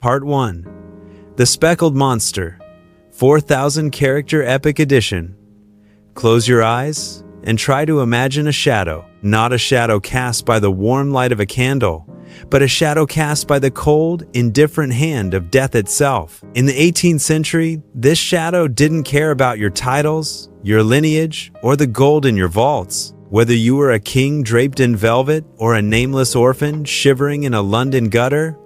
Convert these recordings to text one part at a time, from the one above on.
Part 1. The Speckled Monster, 4,000 character epic edition. Close your eyes and try to imagine a shadow, not a shadow cast by the warm light of a candle, but a shadow cast by the cold, indifferent hand of death itself. In the 18th century, this shadow didn't care about your titles, your lineage, or the gold in your vaults. Whether you were a king draped in velvet or a nameless orphan shivering in a London gutter,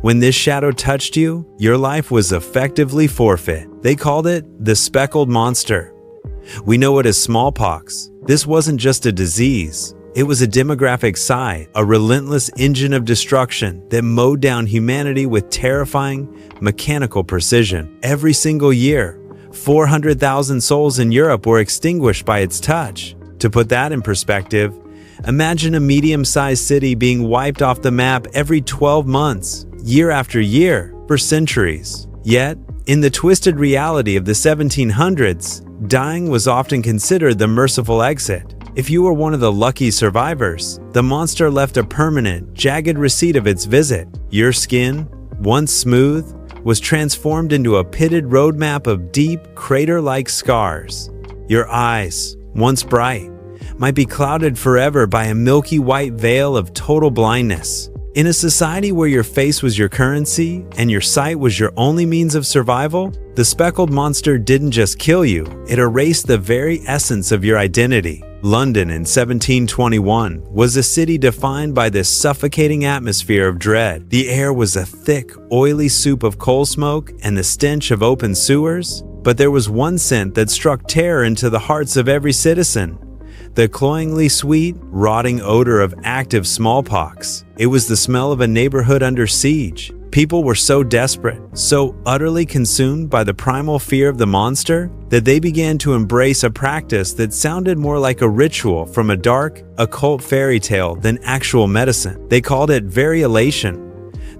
when this shadow touched you, your life was effectively forfeit. They called it the Speckled Monster. We know it as smallpox. This wasn't just a disease. It was a demographic sigh, a relentless engine of destruction that mowed down humanity with terrifying, mechanical precision. Every single year, 400,000 souls in Europe were extinguished by its touch. To put that in perspective, imagine a medium-sized city being wiped off the map every 12 months, year after year, for centuries. Yet, in the twisted reality of the 1700s, dying was often considered the merciful exit. If you were one of the lucky survivors, the monster left a permanent, jagged receipt of its visit. Your skin, once smooth, was transformed into a pitted roadmap of deep, crater-like scars. Your eyes, once bright, might be clouded forever by a milky white veil of total blindness. In a society where your face was your currency and your sight was your only means of survival, the Speckled Monster didn't just kill you, it erased the very essence of your identity. London in 1721 was a city defined by this suffocating atmosphere of dread. The air was a thick, oily soup of coal smoke and the stench of open sewers. But there was one scent that struck terror into the hearts of every citizen: the cloyingly sweet, rotting odor of active smallpox. It was the smell of a neighborhood under siege. People were so desperate, so utterly consumed by the primal fear of the monster, that they began to embrace a practice that sounded more like a ritual from a dark, occult fairy tale than actual medicine. They called it variolation.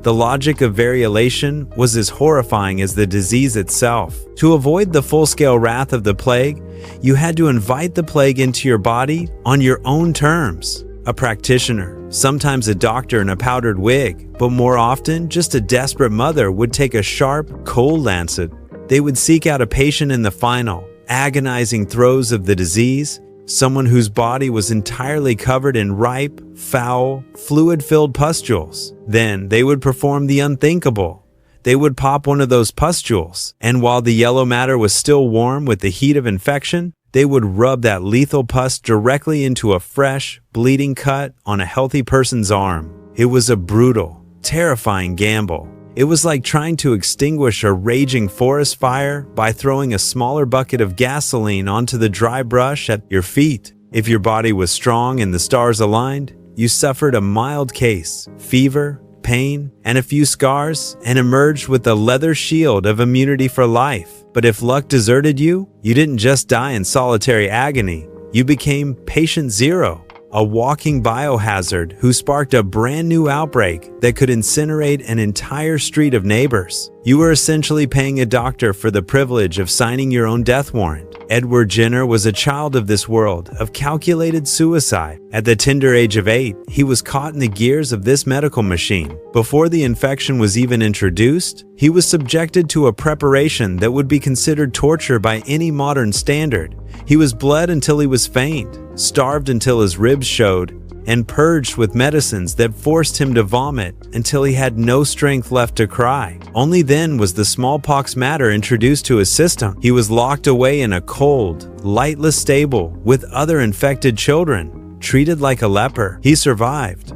The logic of variolation was as horrifying as the disease itself. To avoid the full-scale wrath of the plague, you had to invite the plague into your body on your own terms. A practitioner, sometimes a doctor in a powdered wig, but more often just a desperate mother, would take a sharp, cold lancet. They would seek out a patient in the final, agonizing throes of the disease, someone whose body was entirely covered in ripe, foul, fluid-filled pustules. Then they would perform the unthinkable. They would pop one of those pustules, and while the yellow matter was still warm with the heat of infection, they would rub that lethal pus directly into a fresh, bleeding cut on a healthy person's arm. It was a brutal, terrifying gamble. It was like trying to extinguish a raging forest fire by throwing a smaller bucket of gasoline onto the dry brush at your feet. If your body was strong and the stars aligned, you suffered a mild case, fever, pain, and a few scars, and emerged with a leather shield of immunity for life. But if luck deserted you, you didn't just die in solitary agony. You became patient zero, a walking biohazard who sparked a brand new outbreak that could incinerate an entire street of neighbors. You were essentially paying a doctor for the privilege of signing your own death warrant. Edward Jenner was a child of this world, of calculated suicide. At the tender age of 8, he was caught in the gears of this medical machine. Before the infection was even introduced, he was subjected to a preparation that would be considered torture by any modern standard. He was bled until he was faint, starved until his ribs showed, and purged with medicines that forced him to vomit until he had no strength left to cry. Only then was the smallpox matter introduced to his system. He was locked away in a cold, lightless stable with other infected children, treated like a leper. He survived,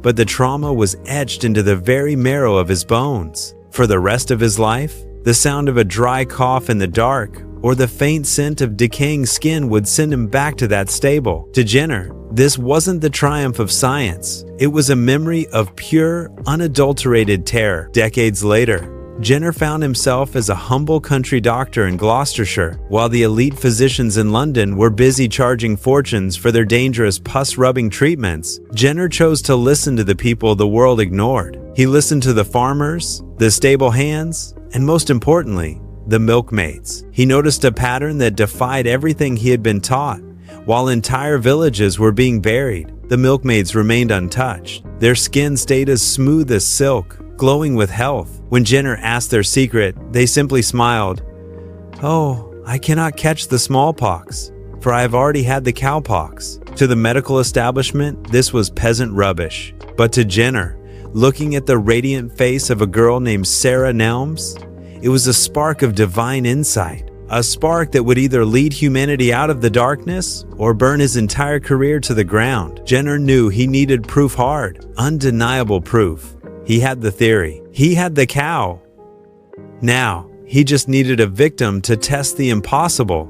but the trauma was etched into the very marrow of his bones. For the rest of his life, the sound of a dry cough in the dark or the faint scent of decaying skin would send him back to that stable. To Jenner, this wasn't the triumph of science. It was a memory of pure, unadulterated terror. Decades later, Jenner found himself as a humble country doctor in Gloucestershire, while the elite physicians in London were busy charging fortunes for their dangerous pus-rubbing treatments. Jenner chose to listen to the people the world ignored. He listened to the farmers, the stable hands, and most importantly, the milkmaids. He noticed a pattern that defied everything he had been taught. While entire villages were being buried, the milkmaids remained untouched. Their skin stayed as smooth as silk, glowing with health. When Jenner asked their secret, they simply smiled. "Oh, I cannot catch the smallpox, for I have already had the cowpox." To the medical establishment, this was peasant rubbish. But to Jenner, looking at the radiant face of a girl named Sarah Nelms, it was a spark of divine insight. A spark that would either lead humanity out of the darkness or burn his entire career to the ground. Jenner knew he needed proof, hard, undeniable proof. He had the theory. He had the cow. Now, he just needed a victim to test the impossible.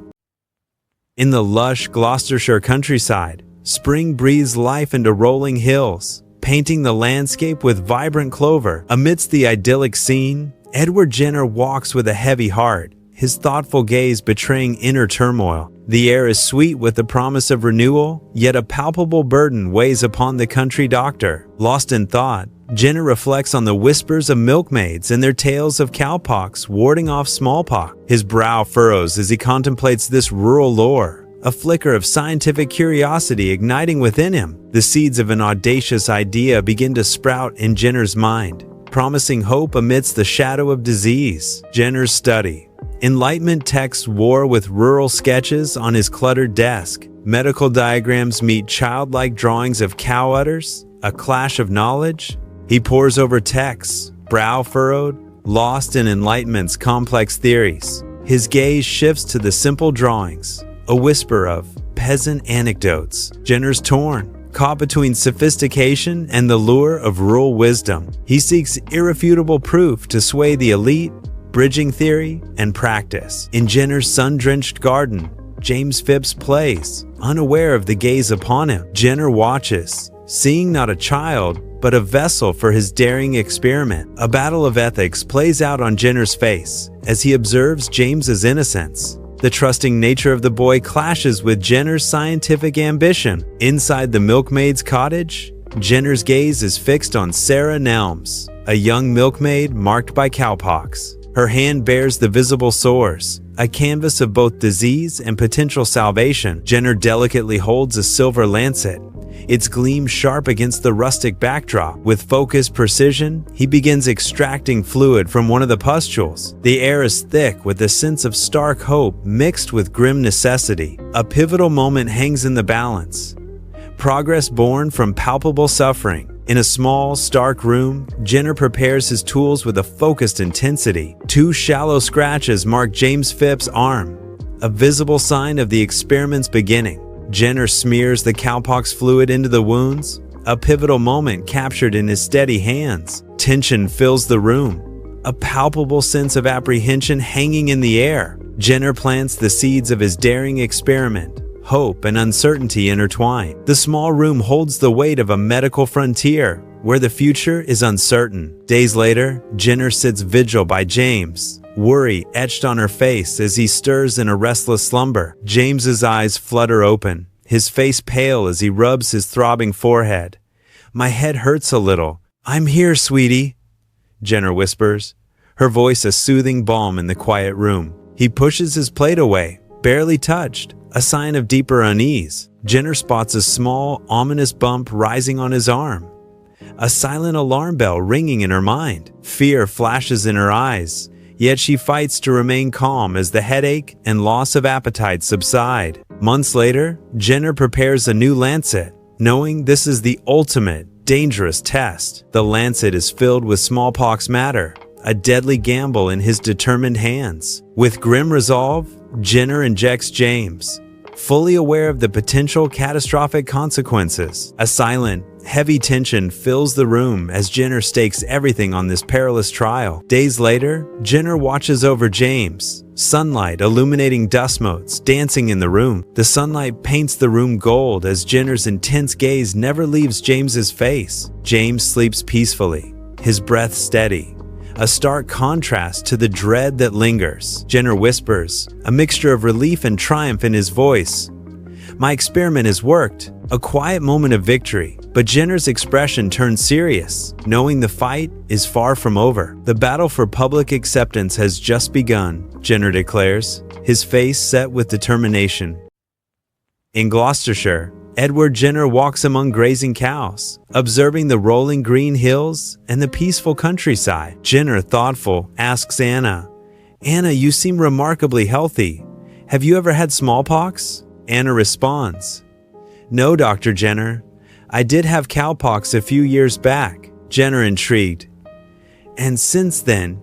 In the lush Gloucestershire countryside, spring breathes life into rolling hills, painting the landscape with vibrant clover. Amidst the idyllic scene, Edward Jenner walks with a heavy heart, his thoughtful gaze betraying inner turmoil. The air is sweet with the promise of renewal, yet a palpable burden weighs upon the country doctor. Lost in thought, Jenner reflects on the whispers of milkmaids and their tales of cowpox warding off smallpox. His brow furrows as he contemplates this rural lore, a flicker of scientific curiosity igniting within him. The seeds of an audacious idea begin to sprout in Jenner's mind, promising hope amidst the shadow of disease. Jenner's study. Enlightenment texts war with rural sketches on his cluttered desk. Medical diagrams meet childlike drawings of cow udders, a clash of knowledge. He pores over texts, brow furrowed, lost in Enlightenment's complex theories. His gaze shifts to the simple drawings, a whisper of peasant anecdotes. Jenner's torn, caught between sophistication and the lure of rural wisdom. He seeks irrefutable proof to sway the elite, bridging theory and practice. In Jenner's sun-drenched garden, James Phipps plays, unaware of the gaze upon him. Jenner watches, seeing not a child, but a vessel for his daring experiment. A battle of ethics plays out on Jenner's face as he observes James's innocence. The trusting nature of the boy clashes with Jenner's scientific ambition. Inside the milkmaid's cottage, Jenner's gaze is fixed on Sarah Nelms, a young milkmaid marked by cowpox. Her hand bears the visible sores, a canvas of both disease and potential salvation. Jenner delicately holds a silver lancet, its gleam sharp against the rustic backdrop. With focused precision, he begins extracting fluid from one of the pustules. The air is thick with a sense of stark hope mixed with grim necessity. A pivotal moment hangs in the balance. Progress born from palpable suffering. In a small, stark room, Jenner prepares his tools with a focused intensity. 2 shallow scratches mark James Phipps' arm, a visible sign of the experiment's beginning. Jenner smears the cowpox fluid into the wounds, a pivotal moment captured in his steady hands. Tension fills the room, a palpable sense of apprehension hanging in the air. Jenner plants the seeds of his daring experiment. Hope and uncertainty intertwine. The small room holds the weight of a medical frontier, where the future is uncertain. Days later, Jenner sits vigil by James, worry etched on her face as he stirs in a restless slumber. James's eyes flutter open, his face pale as he rubs his throbbing forehead. "My head hurts a little. I'm here, sweetie," Jenner whispers, her voice a soothing balm in the quiet room. He pushes his plate away, barely touched, a sign of deeper unease. Jenner spots a small, ominous bump rising on his arm, a silent alarm bell ringing in her mind. Fear flashes in her eyes, yet she fights to remain calm as the headache and loss of appetite subside. Months later, Jenner prepares a new Lancet, knowing this is the ultimate, dangerous test. The Lancet is filled with smallpox matter, a deadly gamble in his determined hands. With grim resolve, Jenner injects James, fully aware of the potential catastrophic consequences. A silent, heavy tension fills the room as Jenner stakes everything on this perilous trial. Days later, Jenner watches over James, sunlight illuminating dust motes dancing in the room. The sunlight paints the room gold as Jenner's intense gaze never leaves James's face. James sleeps peacefully, his breath steady, a stark contrast to the dread that lingers. Jenner whispers, a mixture of relief and triumph in his voice, "My experiment has worked." A quiet moment of victory, but Jenner's expression turns serious, knowing the fight is far from over. "The battle for public acceptance has just begun," Jenner declares, his face set with determination. In Gloucestershire, Edward Jenner walks among grazing cows, observing the rolling green hills and the peaceful countryside. Jenner, thoughtful, asks Anna, "Anna, you seem remarkably healthy. Have you ever had smallpox?" Anna responds, "No, Dr. Jenner. I did have cowpox a few years back." Jenner, intrigued, "And since then,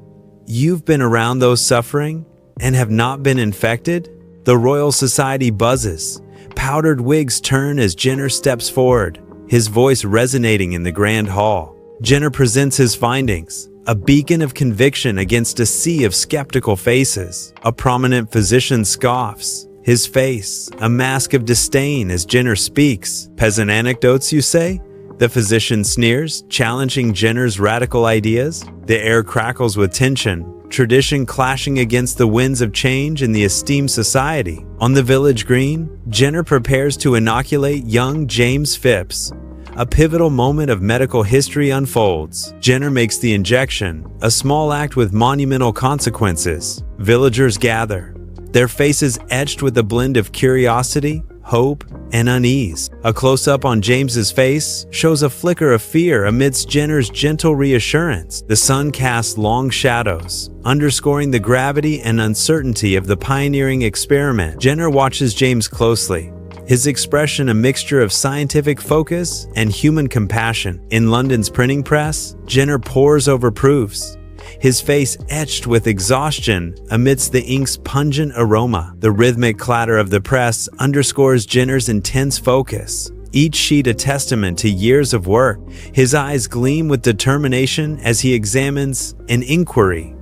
you've been around those suffering and have not been infected?" The Royal Society buzzes. Powdered wigs turn as Jenner steps forward, his voice resonating in the grand hall. Jenner presents his findings, a beacon of conviction against a sea of skeptical faces. A prominent physician scoffs, his face a mask of disdain as Jenner speaks. "Peasant anecdotes, you say?" The physician sneers, challenging Jenner's radical ideas. The air crackles with tension, tradition clashing against the winds of change in the esteemed society. On the village green, Jenner prepares to inoculate young James Phipps. A pivotal moment of medical history unfolds. Jenner makes the injection, a small act with monumental consequences. Villagers gather, their faces etched with a blend of curiosity, hope, and unease. A close-up on James's face shows a flicker of fear amidst Jenner's gentle reassurance. The sun casts long shadows, underscoring the gravity and uncertainty of the pioneering experiment. Jenner watches James closely, his expression a mixture of scientific focus and human compassion. In London's printing press, Jenner pores over proofs, his face etched with exhaustion amidst the ink's pungent aroma. The rhythmic clatter of the press underscores Jenner's intense focus, each sheet a testament to years of work. His eyes gleam with determination as he examines an inquiry,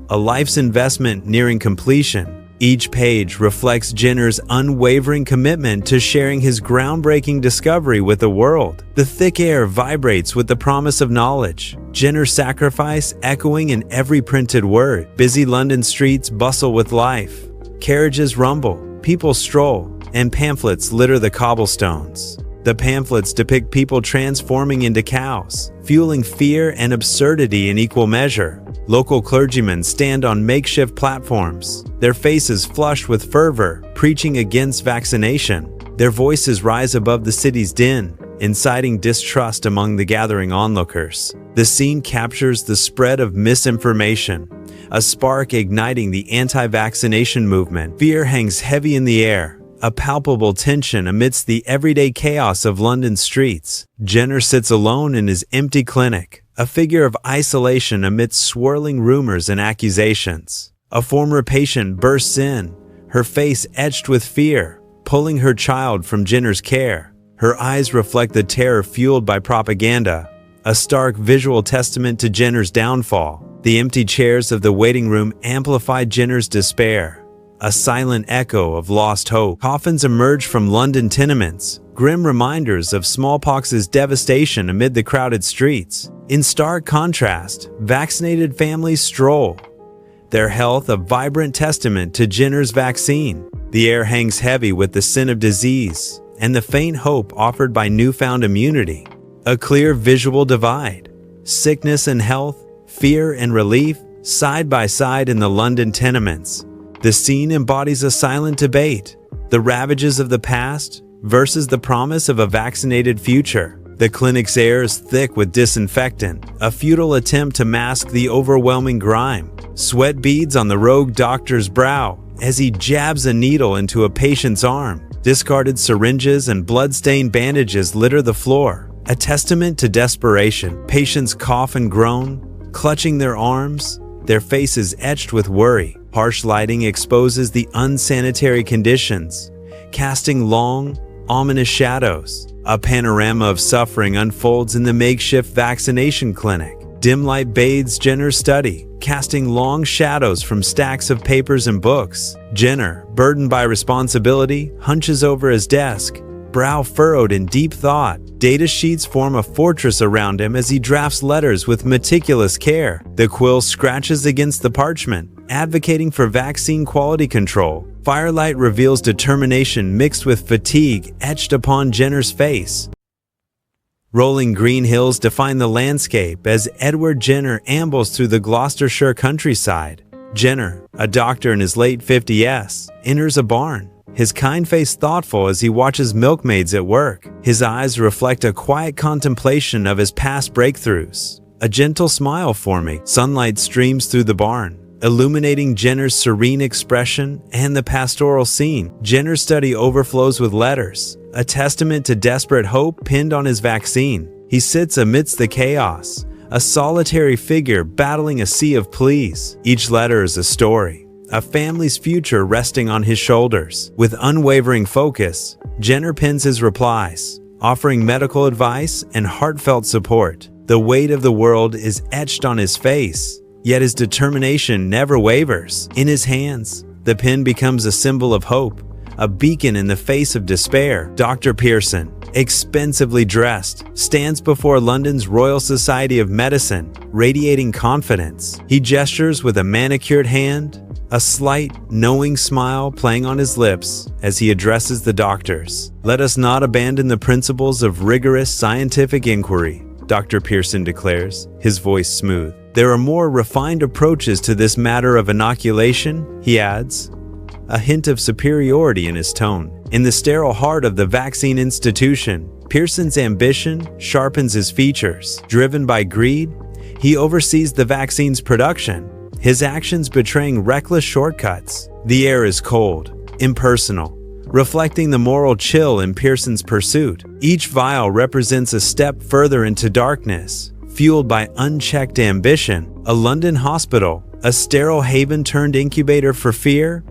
a life's investment nearing completion. Each page reflects Jenner's unwavering commitment to sharing his groundbreaking discovery with the world. The thick air vibrates with the promise of knowledge, Jenner's sacrifice echoing in every printed word. Busy London streets bustle with life. Carriages rumble, people stroll, and pamphlets litter the cobblestones. The pamphlets depict people transforming into cows, fueling fear and absurdity in equal measure. Local clergymen stand on makeshift platforms, their faces flushed with fervor, preaching against vaccination. Their voices rise above the city's din, inciting distrust among the gathering onlookers. The scene captures the spread of misinformation, a spark igniting the anti-vaccination movement. Fear hangs heavy in the air, a palpable tension amidst the everyday chaos of London streets. Jenner sits alone in his empty clinic, a figure of isolation amidst swirling rumors and accusations. A former patient bursts in, her face etched with fear, pulling her child from Jenner's care. Her eyes reflect the terror fueled by propaganda, a stark visual testament to Jenner's downfall. The empty chairs of the waiting room amplify Jenner's despair, a silent echo of lost hope. Coffins emerge from London tenements, grim reminders of smallpox's devastation amid the crowded streets. In stark contrast, vaccinated families stroll, their health a vibrant testament to Jenner's vaccine. The air hangs heavy with the scent of disease and the faint hope offered by newfound immunity. A clear visual divide, sickness and health, fear and relief, side by side in the London tenements. The scene embodies a silent debate, the ravages of the past versus the promise of a vaccinated future. The clinic's air is thick with disinfectant, a futile attempt to mask the overwhelming grime. Sweat beads on the rogue doctor's brow as he jabs a needle into a patient's arm. Discarded syringes and blood-stained bandages litter the floor, a testament to desperation. Patients cough and groan, clutching their arms, their faces etched with worry. Harsh lighting exposes the unsanitary conditions, casting long, ominous shadows. A panorama of suffering unfolds in the makeshift vaccination clinic. Dim light bathes Jenner's study, casting long shadows from stacks of papers and books. Jenner, burdened by responsibility, hunches over his desk, brow furrowed in deep thought. Data sheets form a fortress around him as he drafts letters with meticulous care. The quill scratches against the parchment, advocating for vaccine quality control. Firelight reveals determination mixed with fatigue etched upon Jenner's face. Rolling green hills define the landscape as Edward Jenner ambles through the Gloucestershire countryside. Jenner, a doctor in his late 50s, enters a barn, his kind face thoughtful as he watches milkmaids at work. His eyes reflect a quiet contemplation of his past breakthroughs. A gentle smile forming. Sunlight streams through the barn, illuminating Jenner's serene expression and the pastoral scene. Jenner's study overflows with letters, a testament to desperate hope pinned on his vaccine. He sits amidst the chaos, a solitary figure battling a sea of pleas. Each letter is a story, a family's future resting on his shoulders. With unwavering focus, Jenner pens his replies, offering medical advice and heartfelt support. The weight of the world is etched on his face, yet his determination never wavers. In his hands, the pen becomes a symbol of hope, a beacon in the face of despair. Dr. Pearson, expensively dressed, stands before London's Royal Society of Medicine, radiating confidence. He gestures with a manicured hand, a slight, knowing smile playing on his lips as he addresses the doctors. "Let us not abandon the principles of rigorous scientific inquiry," Dr. Pearson declares, his voice smooth. "There are more refined approaches to this matter of inoculation," he adds, a hint of superiority in his tone. In the sterile heart of the vaccine institution, Pearson's ambition sharpens his features. Driven by greed, he oversees the vaccine's production, his actions betraying reckless shortcuts. The air is cold, impersonal, reflecting the moral chill in Pearson's pursuit. Each vial represents a step further into darkness, fueled by unchecked ambition. A London hospital, a sterile haven turned incubator for fear.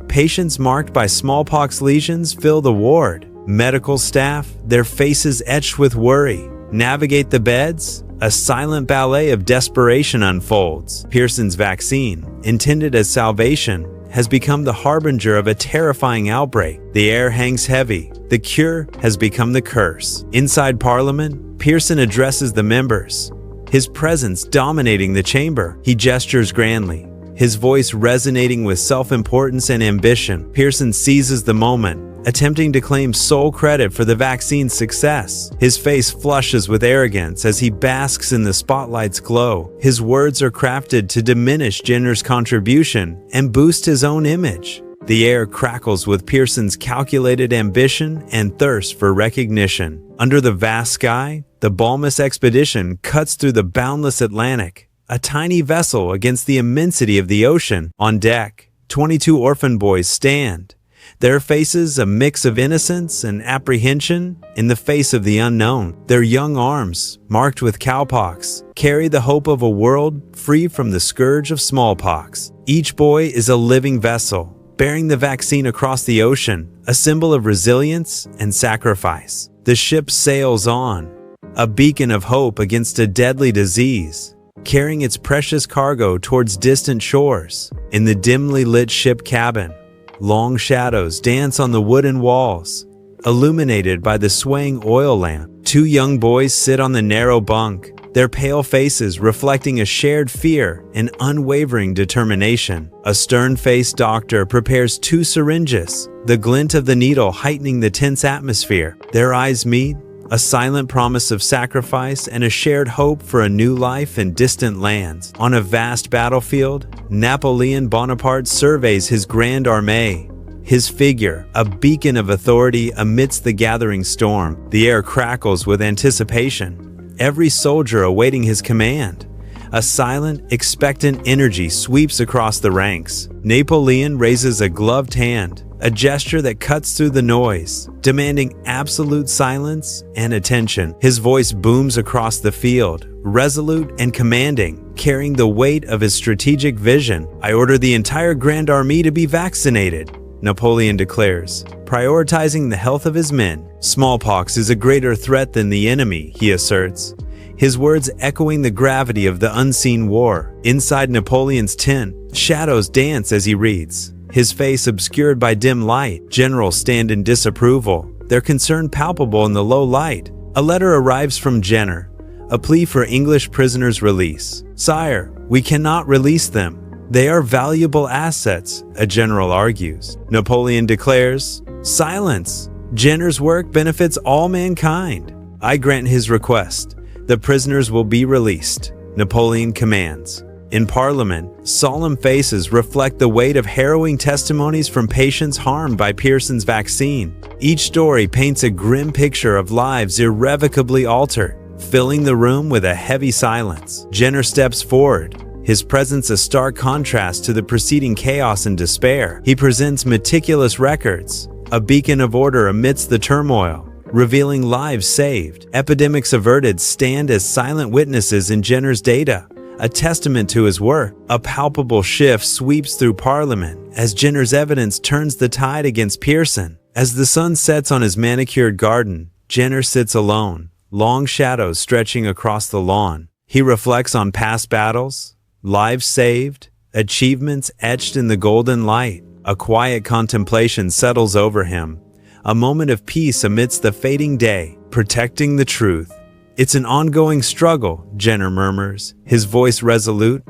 Patients marked by smallpox lesions fill the ward. Medical staff, their faces etched with worry, navigate the beds. A silent ballet of desperation unfolds. Pearson's vaccine, intended as salvation, has become the harbinger of a terrifying outbreak. The air hangs heavy. The cure has become the curse. Inside Parliament, Pearson addresses the members, his presence dominating the chamber. He gestures grandly, his voice resonating with self-importance and ambition. Pearson seizes the moment, attempting to claim sole credit for the vaccine's success. His face flushes with arrogance as he basks in the spotlight's glow. His words are crafted to diminish Jenner's contribution and boost his own image. The air crackles with Pearson's calculated ambition and thirst for recognition. Under the vast sky, the Balmus expedition cuts through the boundless Atlantic, a tiny vessel against the immensity of the ocean. On deck, 22 orphan boys stand, their faces a mix of innocence and apprehension in the face of the unknown. Their young arms, marked with cowpox, carry the hope of a world free from the scourge of smallpox. Each boy is a living vessel, bearing the vaccine across the ocean, a symbol of resilience and sacrifice. The ship sails on, a beacon of hope against a deadly disease, carrying its precious cargo towards distant shores. In the dimly lit ship cabin, long shadows dance on the wooden walls, illuminated by the swaying oil lamp. Two young boys sit on the narrow bunk, their pale faces reflecting a shared fear and unwavering determination. A stern-faced doctor prepares 2 syringes, the glint of the needle heightening the tense atmosphere. Their eyes meet, a silent promise of sacrifice and a shared hope for a new life in distant lands. On a vast battlefield, Napoleon Bonaparte surveys his grand armée, his figure a beacon of authority amidst the gathering storm. The air crackles with anticipation, every soldier awaiting his command. A silent, expectant energy sweeps across the ranks. Napoleon raises a gloved hand, a gesture that cuts through the noise, demanding absolute silence and attention. His voice booms across the field, resolute and commanding, carrying the weight of his strategic vision. "I order the entire Grand Army to be vaccinated," Napoleon declares, prioritizing the health of his men. "Smallpox is a greater threat than the enemy," he asserts, his words echoing the gravity of the unseen war. Inside Napoleon's tent, shadows dance as he reads, his face obscured by dim light. Generals stand in disapproval, their concern palpable in the low light. A letter arrives from Jenner, a plea for English prisoners' release. "Sire, we cannot release them. They are valuable assets," a general argues. Napoleon declares, "Silence! Jenner's work benefits all mankind. I grant his request. The prisoners will be released," Napoleon commands. In Parliament, solemn faces reflect the weight of harrowing testimonies from patients harmed by Pearson's vaccine. Each story paints a grim picture of lives irrevocably altered, filling the room with a heavy silence. Jenner steps forward, his presence a stark contrast to the preceding chaos and despair. He presents meticulous records, a beacon of order amidst the turmoil, revealing lives saved. Epidemics averted stand as silent witnesses in Jenner's data, a testament to his work. A palpable shift sweeps through Parliament as Jenner's evidence turns the tide against Pearson. As the sun sets on his manicured garden, Jenner sits alone, long shadows stretching across the lawn. He reflects on past battles, lives saved, achievements etched in the golden light. A quiet contemplation settles over him, a moment of peace amidst the fading day, protecting the truth. It's an ongoing struggle, Jenner murmurs, his voice resolute,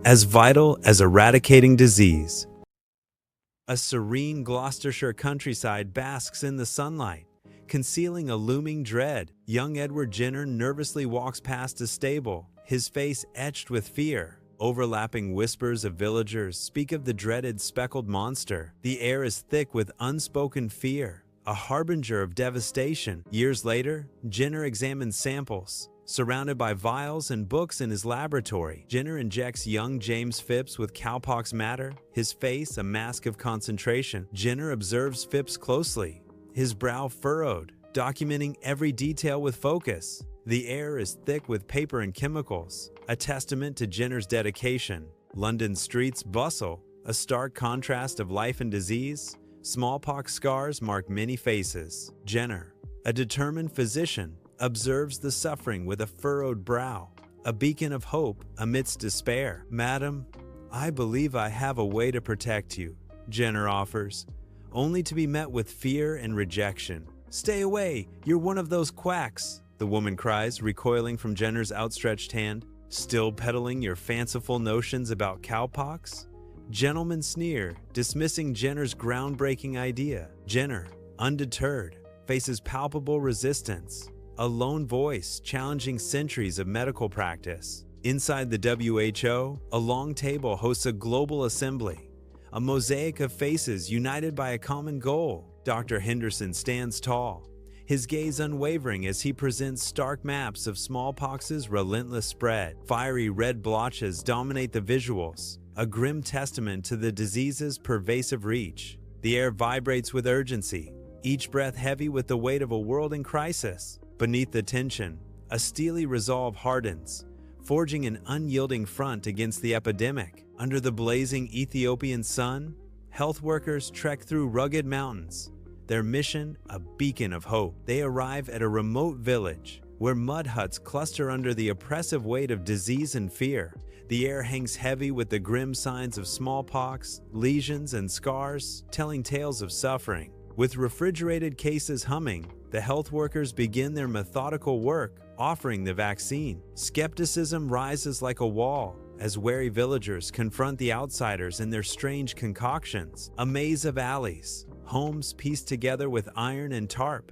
as vital as eradicating disease. A serene Gloucestershire countryside basks in the sunlight, concealing a looming dread. Young Edward Jenner nervously walks past a stable, his face etched with fear. Overlapping whispers of villagers speak of the dreaded Speckled Monster. The air is thick with unspoken fear, a harbinger of devastation. Years later, Jenner examines samples. Surrounded by vials and books in his laboratory, Jenner injects young James Phipps with cowpox matter, his face a mask of concentration. Jenner observes Phipps closely, his brow furrowed, documenting every detail with focus. The air is thick with paper and chemicals, a testament to Jenner's dedication. London streets bustle, a stark contrast of life and disease. Smallpox scars mark many faces. Jenner, a determined physician, observes the suffering with a furrowed brow, a beacon of hope amidst despair. "Madam, I believe I have a way to protect you," Jenner offers, only to be met with fear and rejection. "Stay away, you're one of those quacks," the woman cries, recoiling from Jenner's outstretched hand. "Still peddling your fanciful notions about cowpox?" Gentlemen sneer, dismissing Jenner's groundbreaking idea. Jenner, undeterred, faces palpable resistance, a lone voice challenging centuries of medical practice. Inside the WHO, a long table hosts a global assembly, a mosaic of faces united by a common goal. Dr. Henderson stands tall, his gaze unwavering as he presents stark maps of smallpox's relentless spread. Fiery red blotches dominate the visuals, a grim testament to the disease's pervasive reach. The air vibrates with urgency, each breath heavy with the weight of a world in crisis. Beneath the tension, a steely resolve hardens, forging an unyielding front against the epidemic. Under the blazing Ethiopian sun, health workers trek through rugged mountains, their mission a beacon of hope. They arrive at a remote village, where mud huts cluster under the oppressive weight of disease and fear. The air hangs heavy with the grim signs of smallpox, lesions, and scars, telling tales of suffering. With refrigerated cases humming, the health workers begin their methodical work, offering the vaccine. Skepticism rises like a wall as wary villagers confront the outsiders and their strange concoctions. A maze of alleys, homes pieced together with iron and tarp.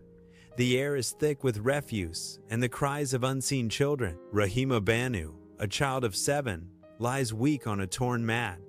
The air is thick with refuse and the cries of unseen children. Rahima Banu, a child of 7, lies weak on a torn mat,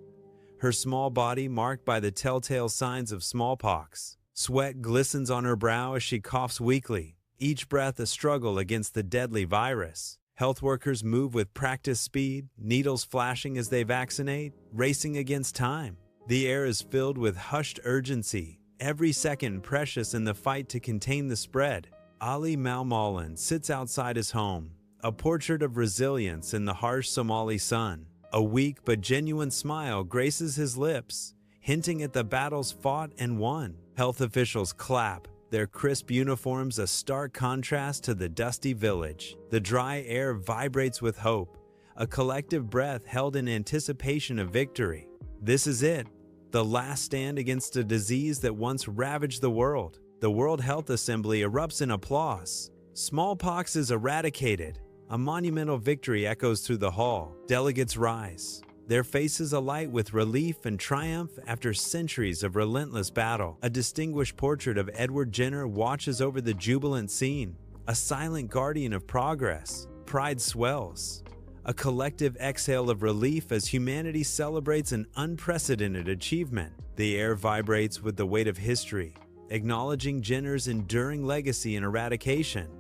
her small body marked by the telltale signs of smallpox. Sweat glistens on her brow as she coughs weakly, each breath a struggle against the deadly virus. Health workers move with practiced speed, needles flashing as they vaccinate, racing against time. The air is filled with hushed urgency, every second precious in the fight to contain the spread. Ali Malmalan sits outside his home, a portrait of resilience in the harsh Somali sun. A weak but genuine smile graces his lips, hinting at the battles fought and won. Health officials clap, their crisp uniforms a stark contrast to the dusty village. The dry air vibrates with hope, a collective breath held in anticipation of victory. This is it, the last stand against a disease that once ravaged the world. The World Health Assembly erupts in applause. Smallpox is eradicated. A monumental victory echoes through the hall. Delegates rise, their faces alight with relief and triumph after centuries of relentless battle. A distinguished portrait of Edward Jenner watches over the jubilant scene, a silent guardian of progress. Pride swells, a collective exhale of relief as humanity celebrates an unprecedented achievement. The air vibrates with the weight of history, acknowledging Jenner's enduring legacy and eradication.